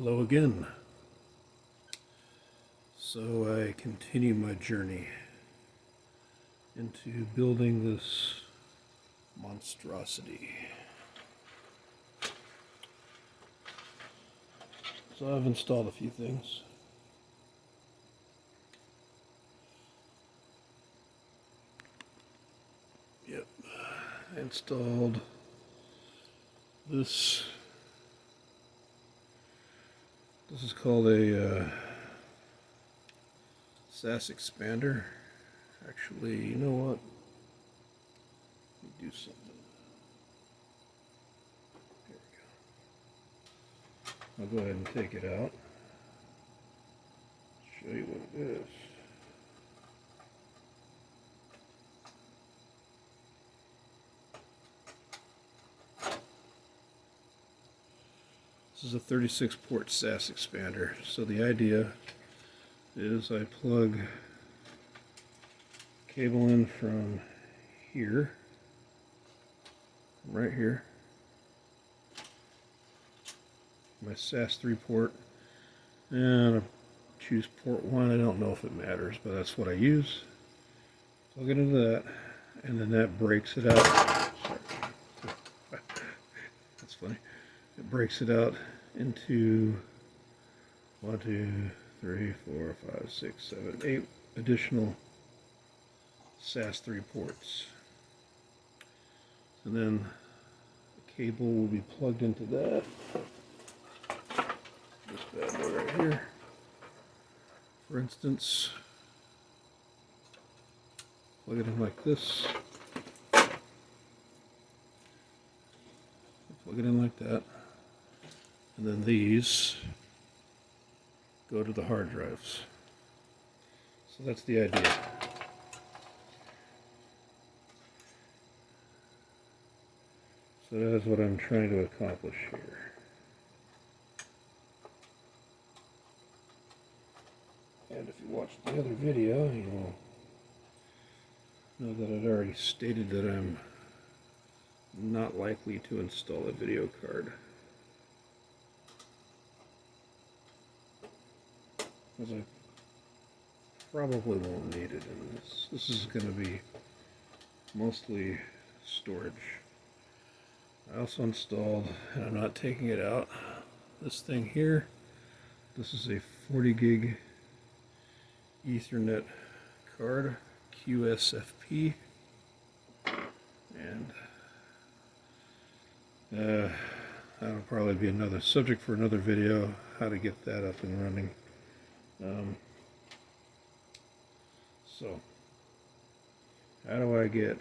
Hello again. So I continue my journey into building this monstrosity. So I've installed a few things. Yep, I installed this. This is called a SAS Expander. Actually, you know what? Let me do something. There we go. I'll go ahead and take it out. Show you what it is. This is a 36 port SAS Expander. So the idea is I plug cable in from here, right here, my SAS 3 port, and I choose port 1. I don't know if it matters, but that's what I use. Plug it into that, and then that breaks it out. Sorry. That's funny. It breaks it out into 1, 2, 3, 4, 5, 6, 7, 8 additional SAS 3 ports. And then the cable will be plugged into that. This bad boy right here. For instance, plug it in like this. Plug it in like that. And then these go to the hard drives. So that's the idea. So that is what I'm trying to accomplish here. And if you watched the other video, you'll know that I'd already stated that I'm not likely to install a video card, because I probably won't need it in this. This is going to be mostly storage. I also installed, and I'm not taking it out, this thing here. This is a 40 gig Ethernet card, QSFP, and that'll probably be another subject for another video, how to get that up and running. So, how do I get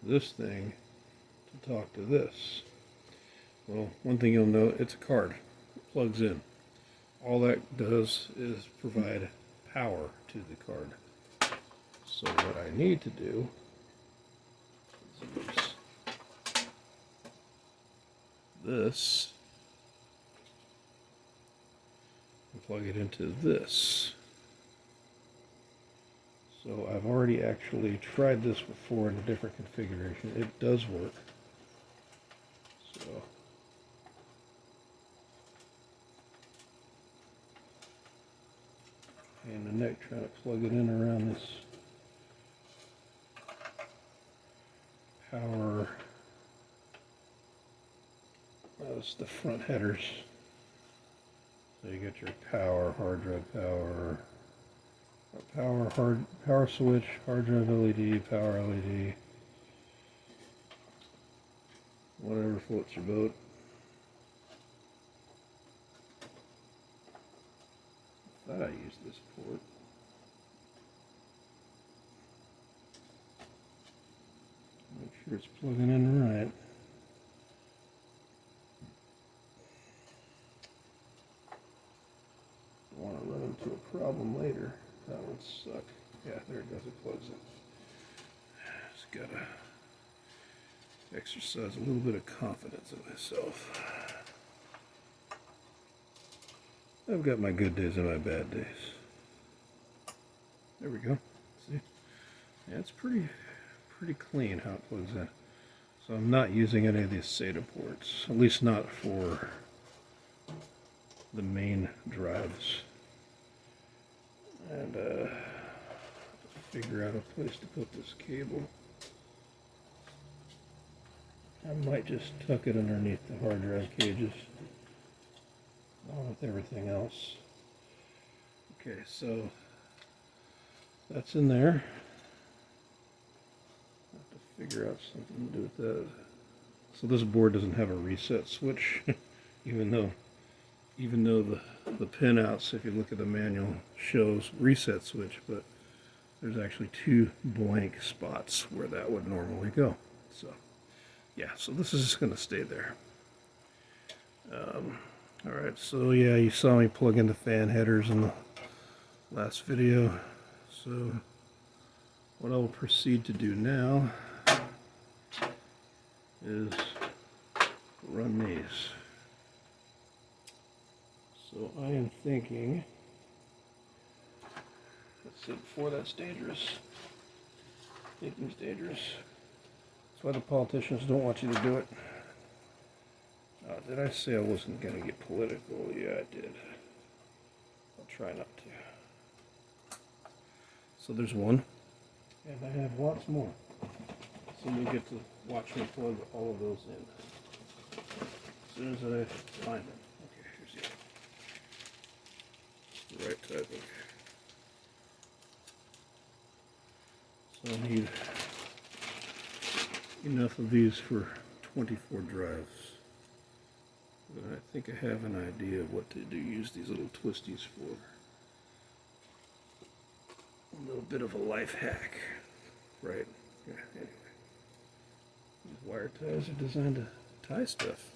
this thing to talk to this? Well, one thing you'll note, it's a card. It plugs in. All that does is provide power to the card. So what I need to do is use this and plug it into this. So I've already actually tried this before in a different configuration. It does work. So and the neck, trying to plug it in around this power. That's the front headers. So you get your power, hard drive power, power switch, hard drive LED, power LED, whatever floats your boat. I thought I used this port. Make sure it's plugging in right. Don't want to run into a problem later. That would suck. Yeah, there it goes. It plugs in. Just gotta exercise a little bit of confidence in myself. I've got my good days and my bad days. There we go. See? Yeah, it's pretty clean how it plugs in. So I'm not using any of these SATA ports, at least not for the main drives. And figure out a place to put this cable. I might just tuck it underneath the hard drive cages, along with everything else. Okay, so that's in there. I have to figure out something to do with that. So this board doesn't have a reset switch, even though the pinouts, if you look at the manual, shows reset switch, but there's actually two blank spots where that would normally go. So yeah, so this is just going to stay there. Alright, so yeah, you saw me plug in the fan headers in the last video. So what I will proceed to do now is run these. So I am thinking, let's see, before that's dangerous. Thinking's dangerous. That's why the politicians don't want you to do it. Did I say I wasn't going to get political? Yeah, I did. I'll try not to. So there's one. And I have lots more. So you get to watch me plug all of those in. As soon as I find them. Okay, here's the right type. Okay. So I need enough of these for 24 drives. But I think I have an idea of what to do. Use these little twisties for. A little bit of a life hack, right? Yeah, anyway. These wire ties are designed to tie stuff.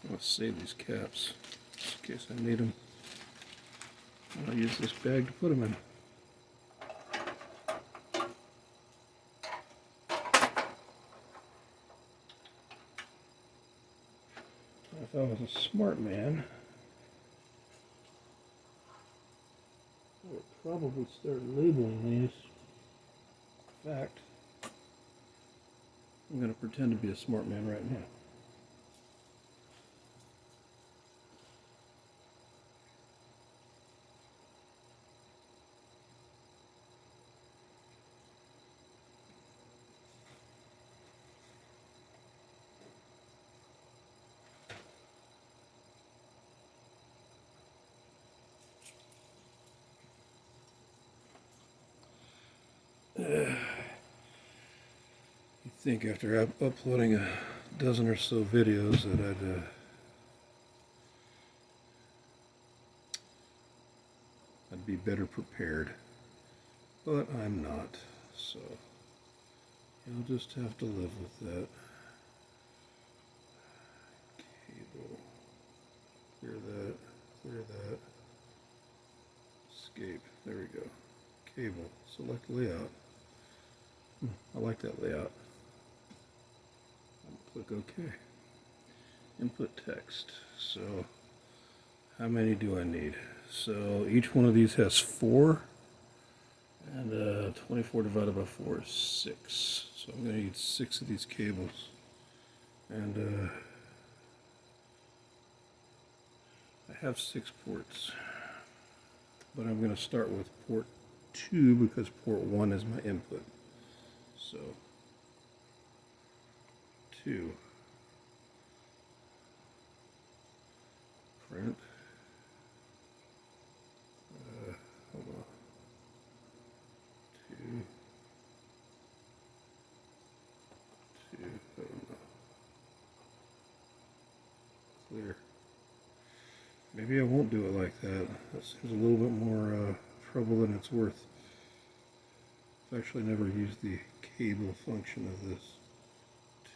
Let's save these caps just in case I need them. I'll use this bag to put them in. If I was a smart man, I would probably start labeling these. In fact, I'm going to pretend to be a smart man right now. You'd think after uploading a dozen or so videos that I'd be better prepared, but I'm not, so you'll just have to live with that. Cable, clear that, clear that, escape, there we go. Cable, select layout. I like that layout. I'll click OK. Input text. So how many do I need? So each one of these has 4, and 24 divided by 4 is 6. So I'm going to need 6 of these cables. And I have 6 ports, but I'm going to start with port 2 because port 1 is my input. So 2, print, hold on, 2, oh no, clear. Maybe I won't do it like that. That seems a little bit more trouble than it's worth. I've actually never used the cable function of this.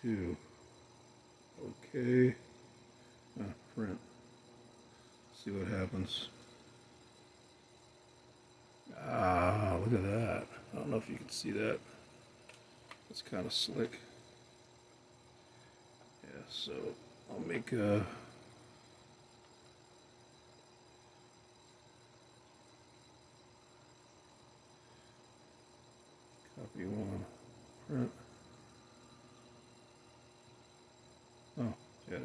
2. Okay. Print. See what happens. Ah, look at that. I don't know if you can see that. It's kind of slick. Yeah, so I'll make a copy 1, print. Yeah,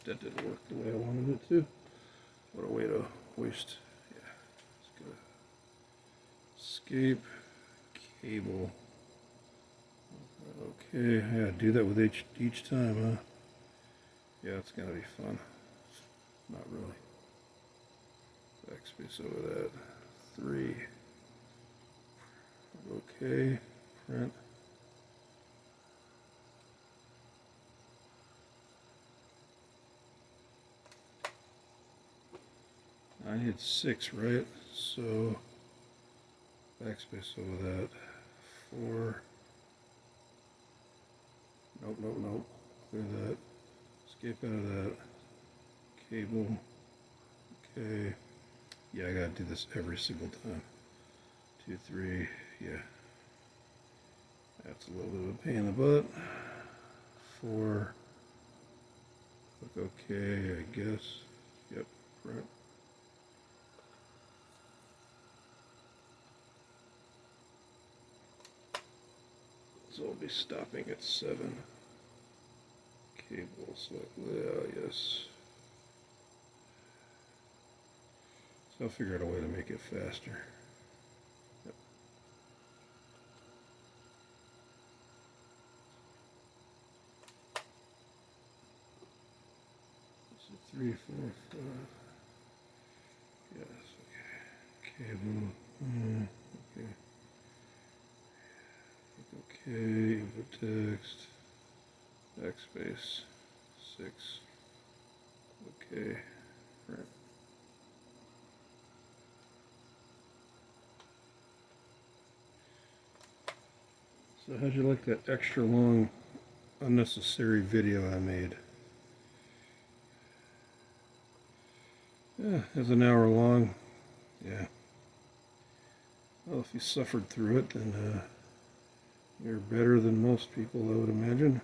that didn't work the way I wanted it to. What a way to waste. Yeah, let's go. Escape cable. Okay, yeah, do that with each time, huh? Yeah, it's gonna be fun. Not really. Backspace over that. 3. Okay, print. I need 6, right? So backspace over that. 4. Nope, nope, nope. Clear that. Escape out of that. Cable. Okay. Yeah, I gotta do this every single time. 2, 3. Yeah. That's a little bit of a pain in the butt. 4. Look okay, I guess. Yep. Print. So I'll be stopping at 7. Cables, yes. So I'll figure out a way to make it faster. Yep. So 3, 4, 5. Yes, okay. Cable. Okay. Okay, input text. Backspace. 6. Okay. Right. So how'd you like that extra long, unnecessary video I made? Yeah, it's an hour long. Yeah. Well, if you suffered through it, then you're better than most people, I would imagine.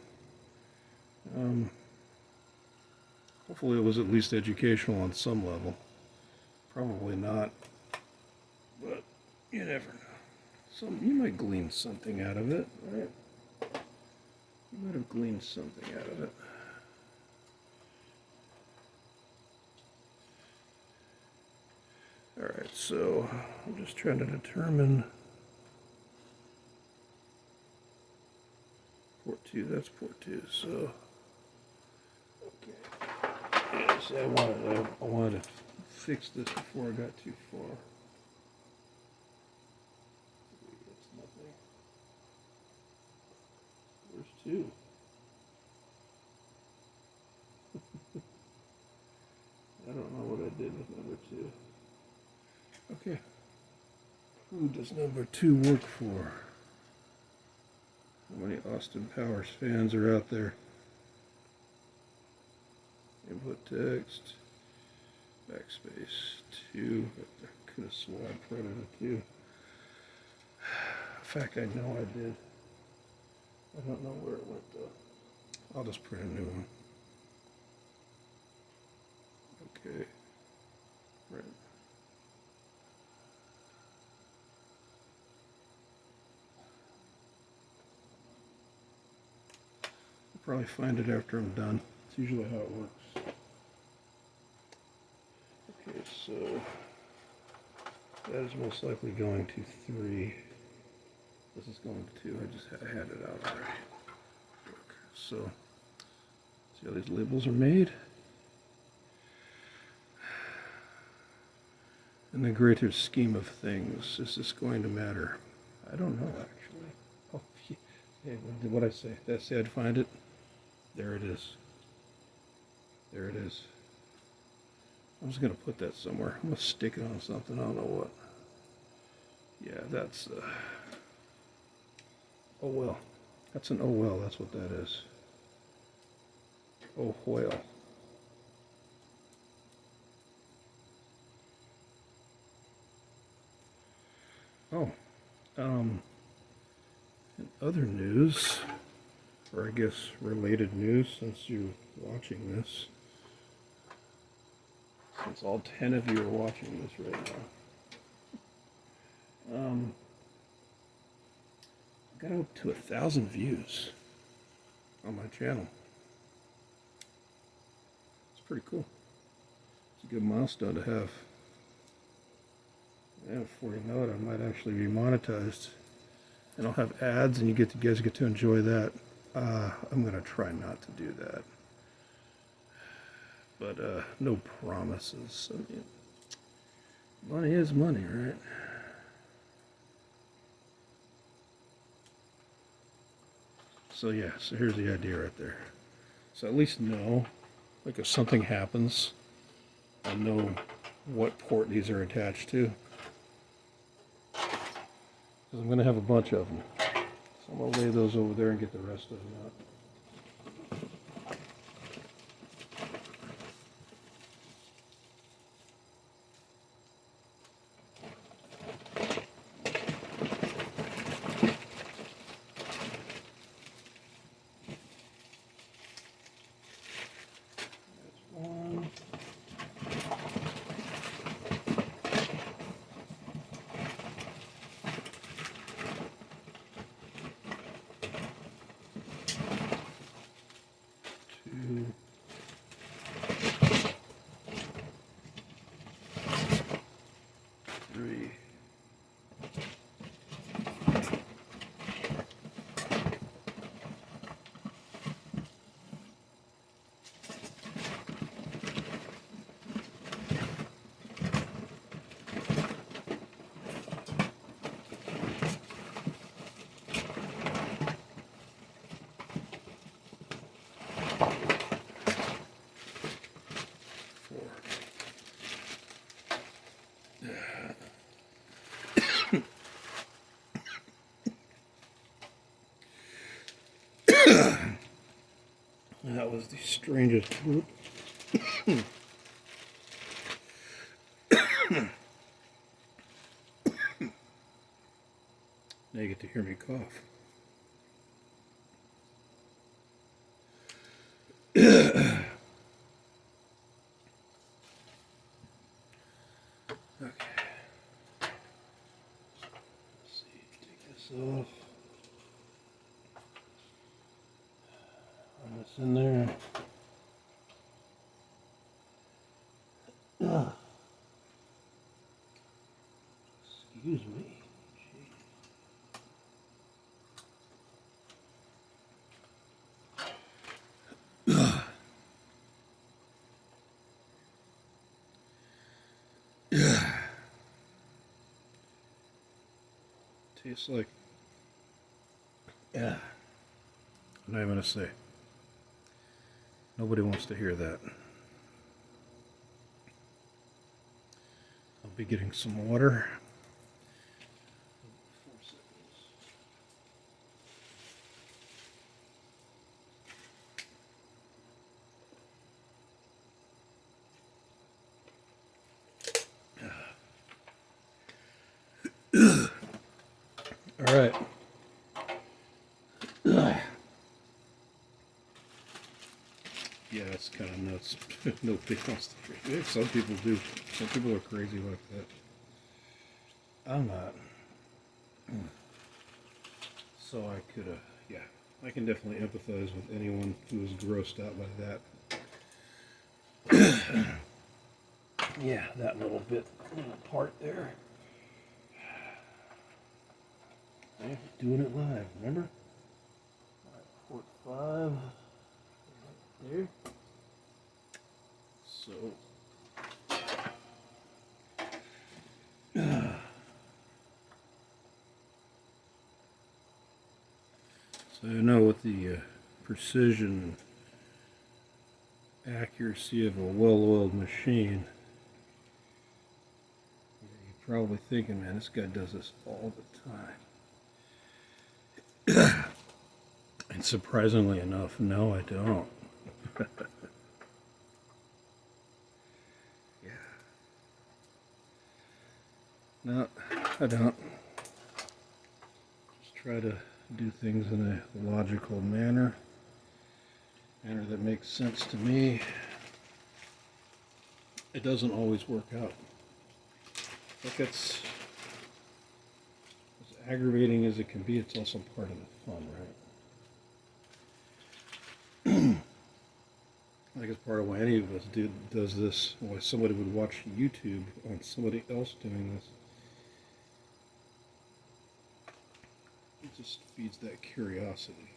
Hopefully it was at least educational on some level. Probably not, but you never know. You might glean something out of it, right? You might have gleaned something out of it. Alright, so I'm just trying to determine port 2, that's port 2, so okay. Yeah, see, I wanted to fix this before I got too far. That's nothing. Where's 2? I don't know what I did with number 2. Okay. Who does number 2 work for? How many Austin Powers fans are out there? Input text. Backspace 2. I could have sworn I printed a 2. In fact, I know I did. I don't know where it went though. I'll just print a new one. Okay. Right. I'll probably find it after I'm done. It's usually how it works. Okay, so that is most likely going to 3. This is going to 2. I just had it out already. So, see how these labels are made? In the greater scheme of things, is this going to matter? I don't know, actually. Oh, hey, what did I say? Did I say I'd find it? There it is. There it is. I'm just going to put that somewhere. I'm going to stick it on something. I don't know what. Yeah, that's... oh, well. That's an oh, well. That's what that is. Oh, well. Oh, in other news, or I guess related news, since you're watching this, since all 10 of you are watching this right now, I got up to 1,000 views on my channel. pretty cool. It's a good milestone to have. Yeah, before you know it, I might actually be monetized. And I'll have ads, and you guys get to enjoy that. I'm gonna try not to do that, but no promises. I mean, money is money, right? So yeah, so here's the idea right there. So at least know, like if something happens, I know what port these are attached to. Because I'm going to have a bunch of them. So I'm going to lay those over there and get the rest of them out. That was the strangest whoop. Now you get to hear me cough. Okay. Let's see, take this off. Run this in there. Excuse me. Tastes like, I'm not even gonna say. Nobody wants to hear that. I'll be getting some water. 4 seconds. All right. Yeah, it's kind of nuts. Nobody wants to hear it. Some people do. Some people are crazy like that. I'm not. So I could, yeah, I can definitely empathize with anyone who is grossed out by that. Yeah, that little part there. Yeah, doing it live, remember? All right, port 5. Right there. So. So you know, with the precision and accuracy of a well-oiled machine, you're probably thinking, man, this guy does this all the time. And surprisingly enough, no, I don't. Yeah. No, I don't. Just try to do things in a logical manner that makes sense to me. It doesn't always work out. Like, it's as aggravating as it can be, it's also part of the fun, right? Like, as part of why any of us does this, why somebody would watch YouTube on somebody else doing this. It just feeds that curiosity.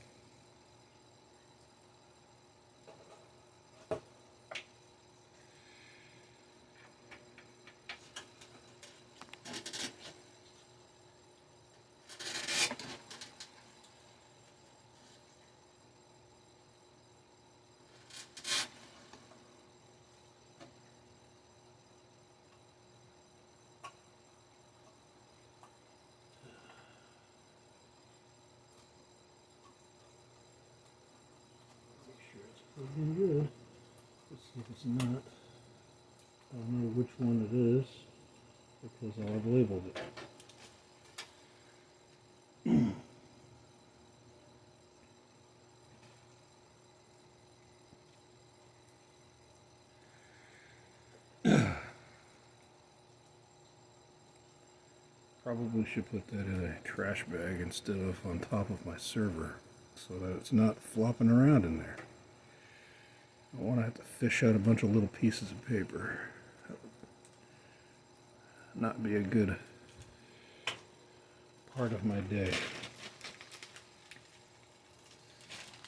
Looking good. Let's see if it's not. I don't know which one it is because I've labeled it. Probably should put that in a trash bag instead of on top of my server so that it's not flopping around in there. I don't want to have to fish out a bunch of little pieces of paper. That would not be a good part of my day.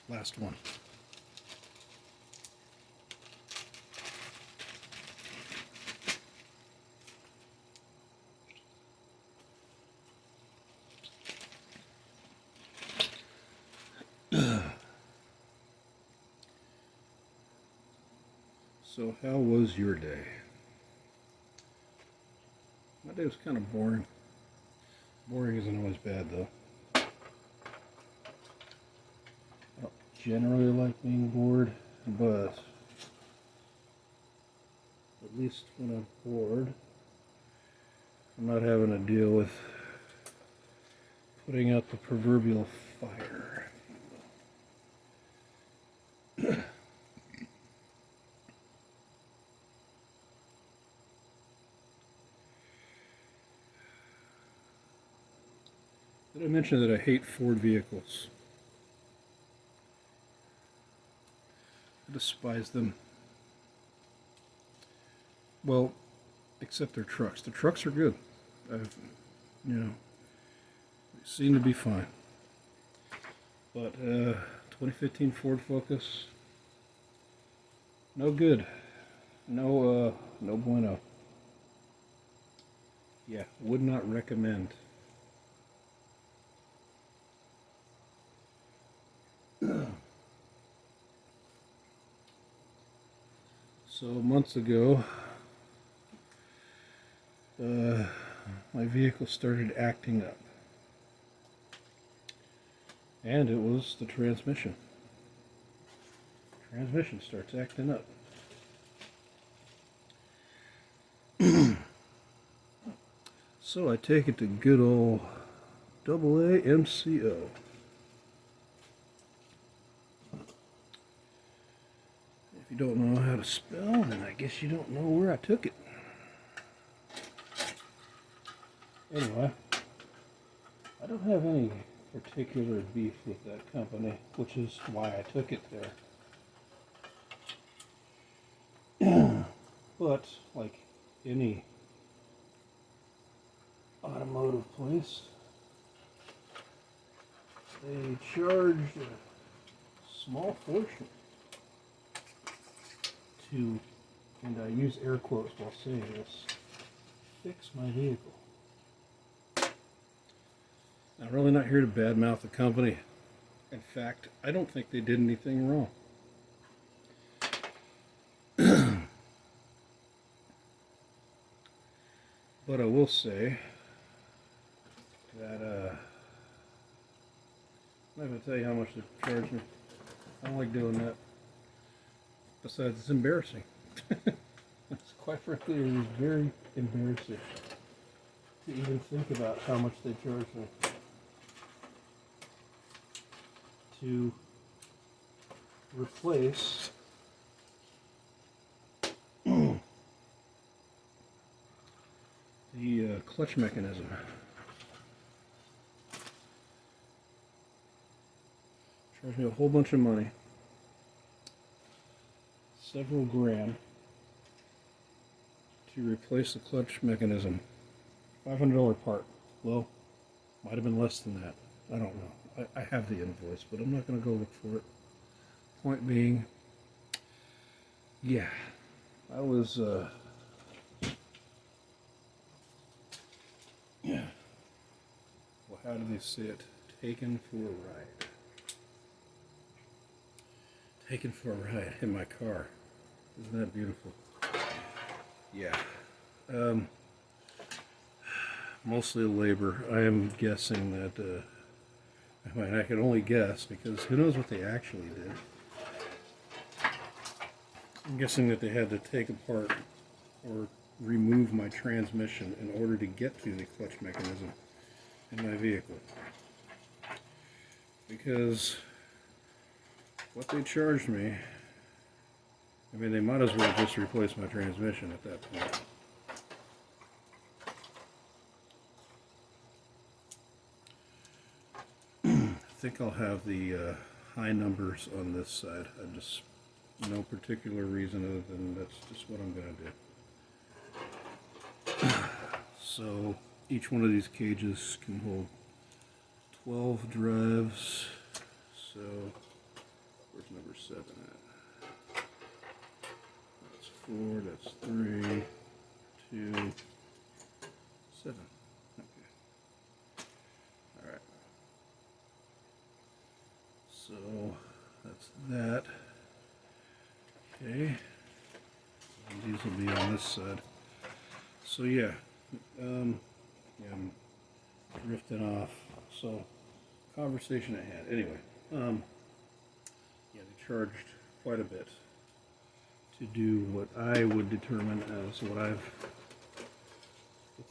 Last one. So how was your day? My day was kind of boring. Boring isn't always bad though. I don't generally like being bored, but at least when I'm bored, I'm not having to deal with putting out the proverbial fire. Did I mention that I hate Ford vehicles? I despise them. Well, except their trucks. The trucks are good. They seem to be fine. But 2015 Ford Focus, no good. No bueno. Yeah, would not recommend. So months ago, my vehicle started acting up, and it was the transmission. Transmission starts acting up. So I take it to good old AA MCO. If you don't know how to spell, then I guess you don't know where I took it. Anyway, I don't have any particular beef with that company, which is why I took it there. But, like any automotive place, they charge a small fortune to, and I use air quotes while saying this, fix my vehicle. I'm really not here to badmouth the company. In fact, I don't think they did anything wrong. But I will say that I'm not going to tell you how much they charge me. I don't like doing that. Besides, it's embarrassing. It's, quite frankly, it is very embarrassing to even think about how much they charge me to replace the clutch mechanism. Charge me a whole bunch of money. several grand to replace the clutch mechanism. $500 part. Well, might have been less than that. I don't know. I have the invoice, but I'm not going to go look for it. Point being, yeah, I was, yeah, well, how do they say it? Taken for a ride. Taken for a ride in my car. Isn't that beautiful? Yeah. Mostly labor. I am guessing that, I mean, I can only guess because who knows what they actually did. I'm guessing that they had to take apart or remove my transmission in order to get to the clutch mechanism in my vehicle. Because what they charged me, I mean, they might as well just replace my transmission at that point. I think I'll have the high numbers on this side. I just, no particular reason other than that's just what I'm going to do. So each one of these cages can hold 12 drives. So where's number 7 at? That's 4, that's 3, 2, 7. Okay. Alright. So that's that. Okay. And these will be on this side. So yeah. I'm drifting off. So conversation at hand. Anyway, yeah, they charged quite a bit to do what I would determine as what I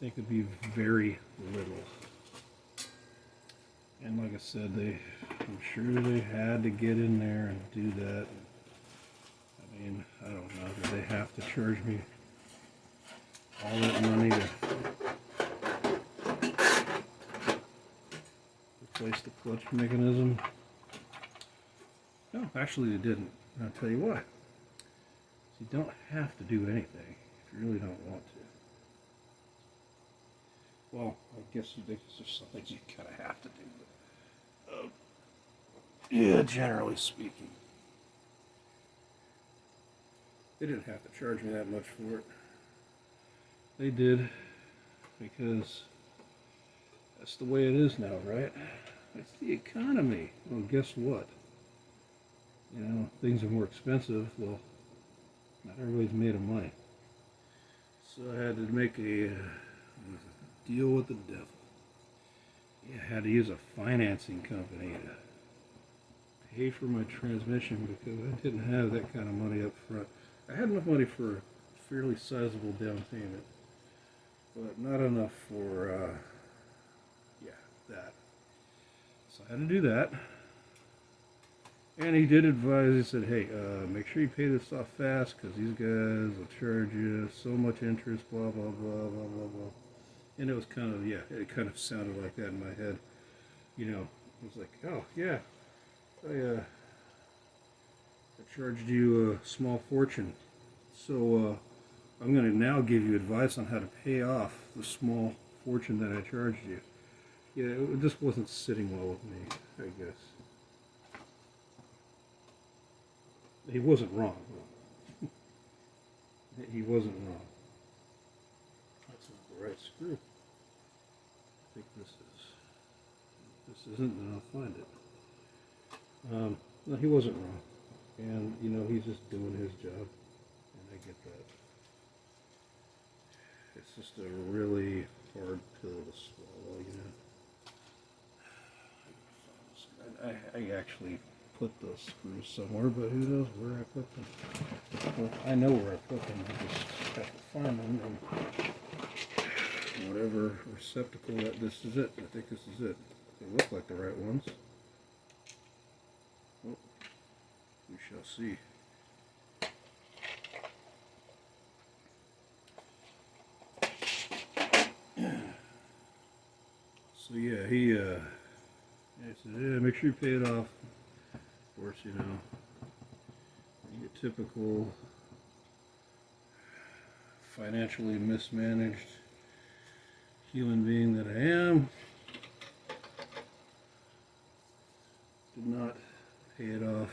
think would be very little. And like I said, I'm sure they had to get in there and do that. I mean, I don't know. Do they have to charge me all that money to replace the clutch mechanism? No, actually they didn't. And I'll tell you why. You don't have to do anything if you really don't want to. Well, I guess there's some things you kind of have to do. But, yeah, generally speaking. They didn't have to charge me that much for it. They did, because that's the way it is now, right? It's the economy. Well, guess what? You know, things are more expensive. Well, not everybody's made of money. So I had to make a deal with the devil. Yeah, I had to use a financing company to pay for my transmission because I didn't have that kind of money up front. I had enough money for a fairly sizable down payment, but not enough for, yeah, that. So I had to do that. And he did advise, he said, hey, make sure you pay this off fast because these guys will charge you so much interest, blah, blah, blah, blah, blah, blah. And it was kind of, yeah, it kind of sounded like that in my head. You know, it was like, oh, yeah, I charged you a small fortune. So I'm going to now give you advice on how to pay off the small fortune that I charged you. Yeah, it just wasn't sitting well with me, I guess. He wasn't wrong. He wasn't wrong. That's not the right screw. I think this is. This isn't, then I'll find it. No, he wasn't wrong. And, you know, he's just doing his job. And I get that. It's just a really hard pill to swallow, you know. I actually put those screws somewhere, but who knows where I put them. Well, I know where I put them, I just have to find them, and whatever receptacle that this is it. I think this is it. They look like the right ones. Oh, we shall see. So yeah, he said, yeah, make sure you pay it off. Of course, you know, your typical financially mismanaged human being that I am, did not pay it off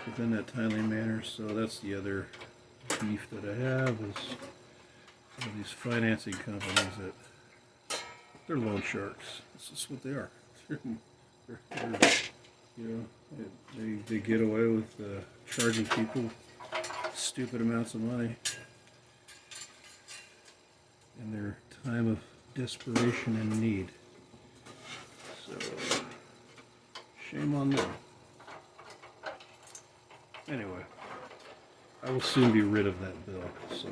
within that timely manner. So that's the other beef that I have, is these financing companies that they're loan sharks. That's just what they are. You know, they get away with charging people stupid amounts of money in their time of desperation and need. So, shame on them. Anyway, I will soon be rid of that bill. So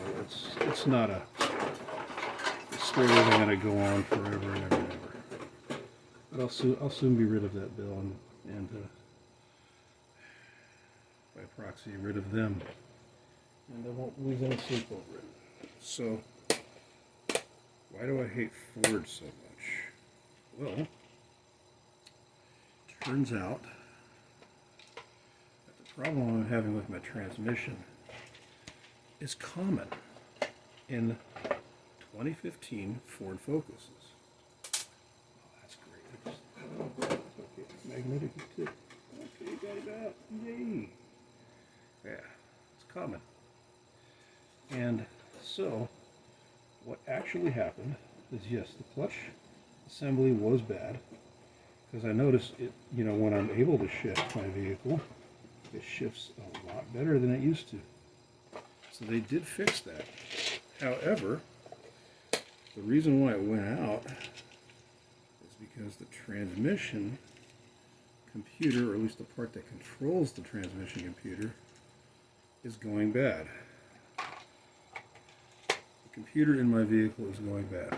it's not a story that's going to go on forever and ever and ever. But I'll soon be rid of that bill and by proxy rid of them. And I won't lose any sleep over it. So, why do I hate Ford so much? Well, turns out that the problem I'm having with my transmission is common in 2015 Ford Focuses. Oh, that's great. Okay, magnetic tip. Okay, got it out. Yay! Yeah, it's common. And so, what actually happened is, yes, the clutch assembly was bad, because I noticed it, you know, when I'm able to shift my vehicle, it shifts a lot better than it used to. So they did fix that. However, the reason why it went out is because the transmission computer, or at least the part that controls the transmission computer, is going bad. The computer in my vehicle is going bad.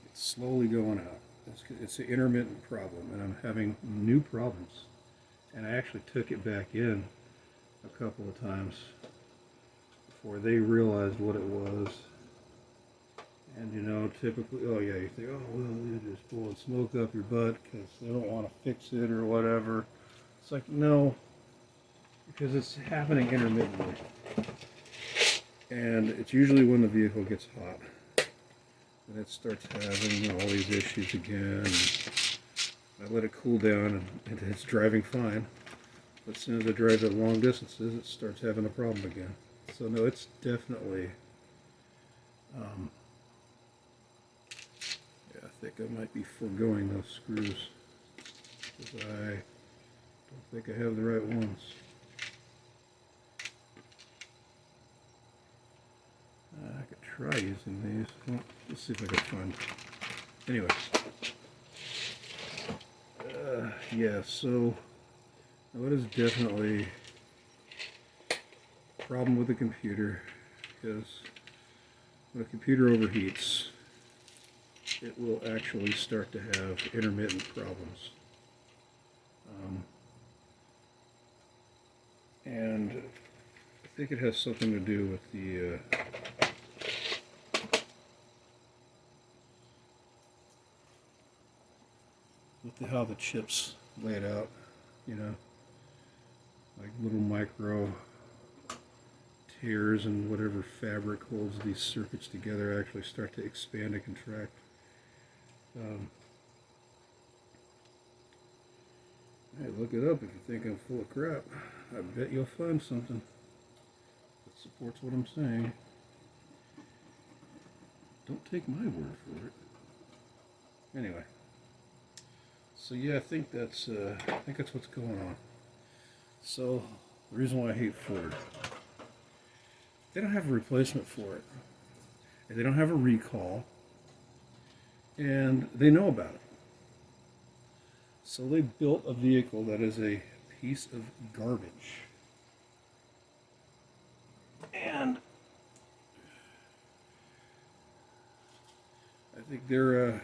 It's slowly going out. It's an intermittent problem, and I'm having new problems. And I actually took it back in a couple of times before they realized what it was. And you know, typically, oh yeah, you think, oh well, you're just blowing smoke up your butt because they don't want to fix it or whatever. It's like, no, because it's happening intermittently. And it's usually when the vehicle gets hot, and it starts having all these issues again. I let it cool down, and it's driving fine. But as soon as I drive at long distances, it starts having a problem again. So no, it's definitely, yeah, I think I might be foregoing those screws, because I don't think I have the right ones. I could try using these. Well, let's see if I can find. Anyway, yeah. So what is definitely a problem with the computer, because when a computer overheats, it will actually start to have intermittent problems. And I think it has something to do with the how the chips laid out, you know, like little micro tears, and whatever fabric holds these circuits together actually start to expand and contract. Hey, look it up if you think I'm full of crap. I bet you'll find something that supports what I'm saying. Don't take my word for it. Anyway. So yeah, I think that's what's going on. So the reason why I hate Ford, they don't have a replacement for it, and they don't have a recall, and they know about it. So they built a vehicle that is a piece of garbage, and I think their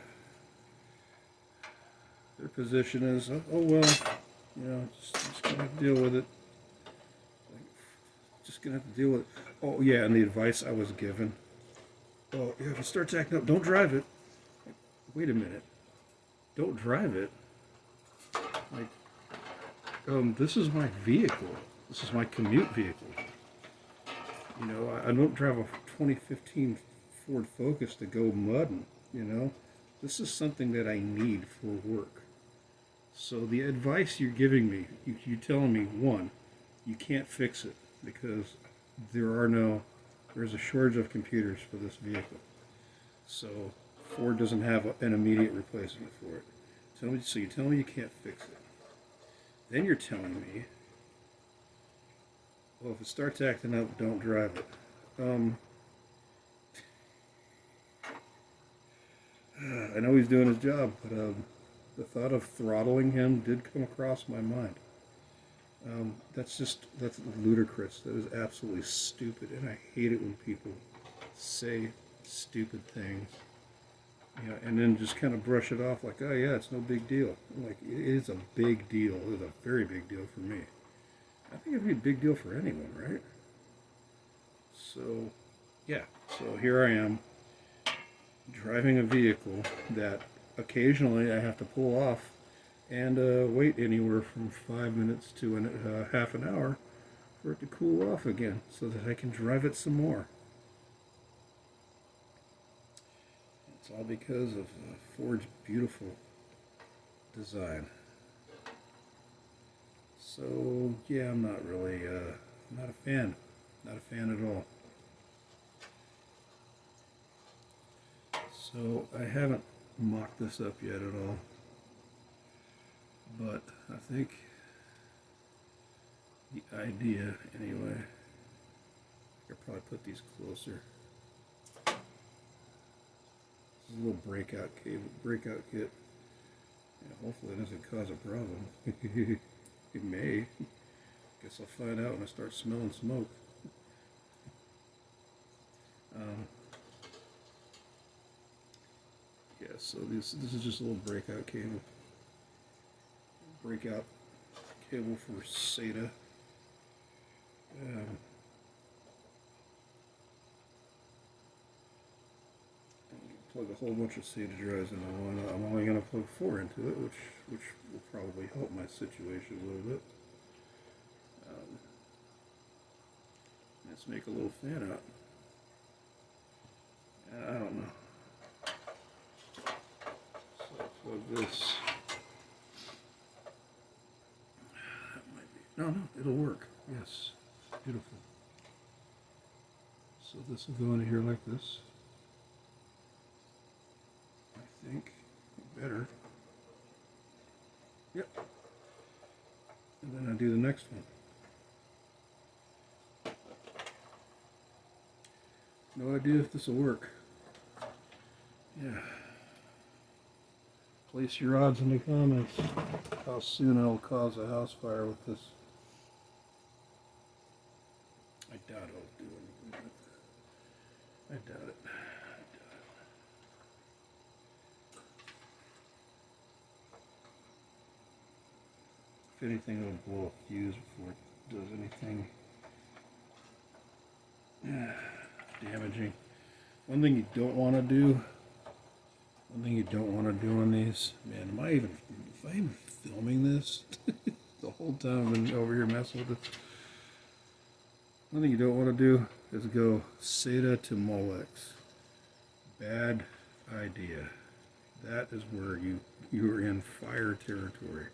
position is, oh well, you know, just gonna have to deal with it. Just gonna have to deal with it. Oh yeah, and the advice I was given, oh yeah, if it starts acting up, don't drive it. Like, wait a minute, don't drive it. Like, this is my vehicle. This is my commute vehicle. You know, I don't drive a 2015 Ford Focus to go mudding, you know. This is something that I need for work. So the advice you're giving me, you're telling me, one, you can't fix it because there's a shortage of computers for this vehicle. So Ford doesn't have an immediate replacement for it. So you're telling me you can't fix it. Then you're telling me, well, if it starts acting up, don't drive it. I know he's doing his job, but the thought of throttling him did come across my mind. That's ludicrous. That is absolutely stupid, and I hate it when people say stupid things, you know, and then just kind of brush it off like, oh yeah, it's no big deal. Like, it is a big deal. It is a very big deal for me. I think it'd be a big deal for anyone, right? So, yeah. So here I am, driving a vehicle that occasionally I have to pull off and wait anywhere from 5 minutes to half an hour for it to cool off again so that I can drive it some more. It's all because of Ford's beautiful design. So yeah, I'm not really, not a fan. Not a fan at all. So I haven't mocked this up yet at all. But I think the idea, anyway, I could probably put these closer. This is a little breakout kit. Yeah, hopefully it doesn't cause a problem. It may. Guess I'll find out when I start smelling smoke. Yeah, so this is just a little breakout cable. Breakout cable for SATA. Plug a whole bunch of SATA drives into one. I'm only going to plug 4 into it, which will probably help my situation a little bit. Let's make a little fan out. I don't know. So I'll plug this. That might be. No, it'll work. Yes. Beautiful. So this will go into here like this. I think. Better. Yep. And then I do the next one. No idea if this will work. Yeah. Place your odds in the comments how soon I'll cause a house fire with this. I doubt it'll do anything. I doubt it. If anything, it'll blow a fuse before it does anything damaging. One thing you don't want to do on these, man, am I even filming this? The whole time I've been over here messing with it. One thing you don't want to do is go SATA to Molex. Bad idea. That is where you are in fire territory.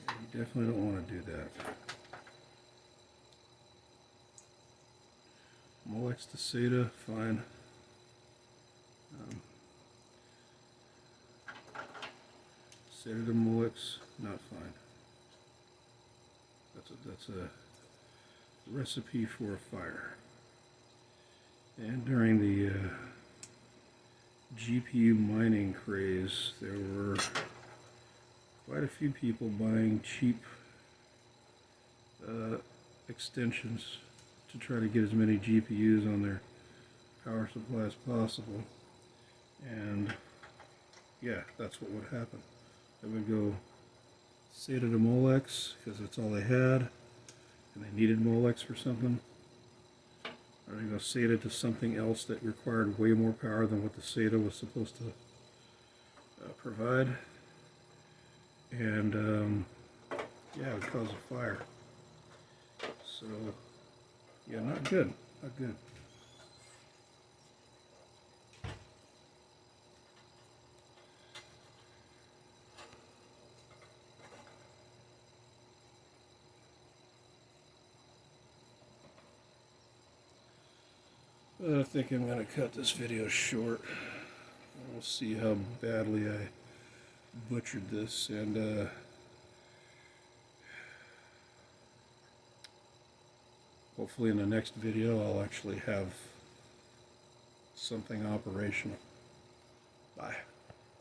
You definitely don't want to do that. Molex to SATA, fine. SATA to Molex, not fine. That's a recipe for a fire. And during the GPU mining craze, there were quite a few people buying cheap extensions to try to get as many GPUs on their power supply as possible. And yeah, that's what would happen. They would go SATA to Molex because that's all they had, and they needed Molex for something. Or they go SATA to something else that required way more power than what the SATA was supposed to provide. And yeah, it would cause a fire. So Yeah, not good. Not good. But I think I'm going to cut this video short. We'll see how badly I butchered this, and hopefully in the next video I'll actually have something operational.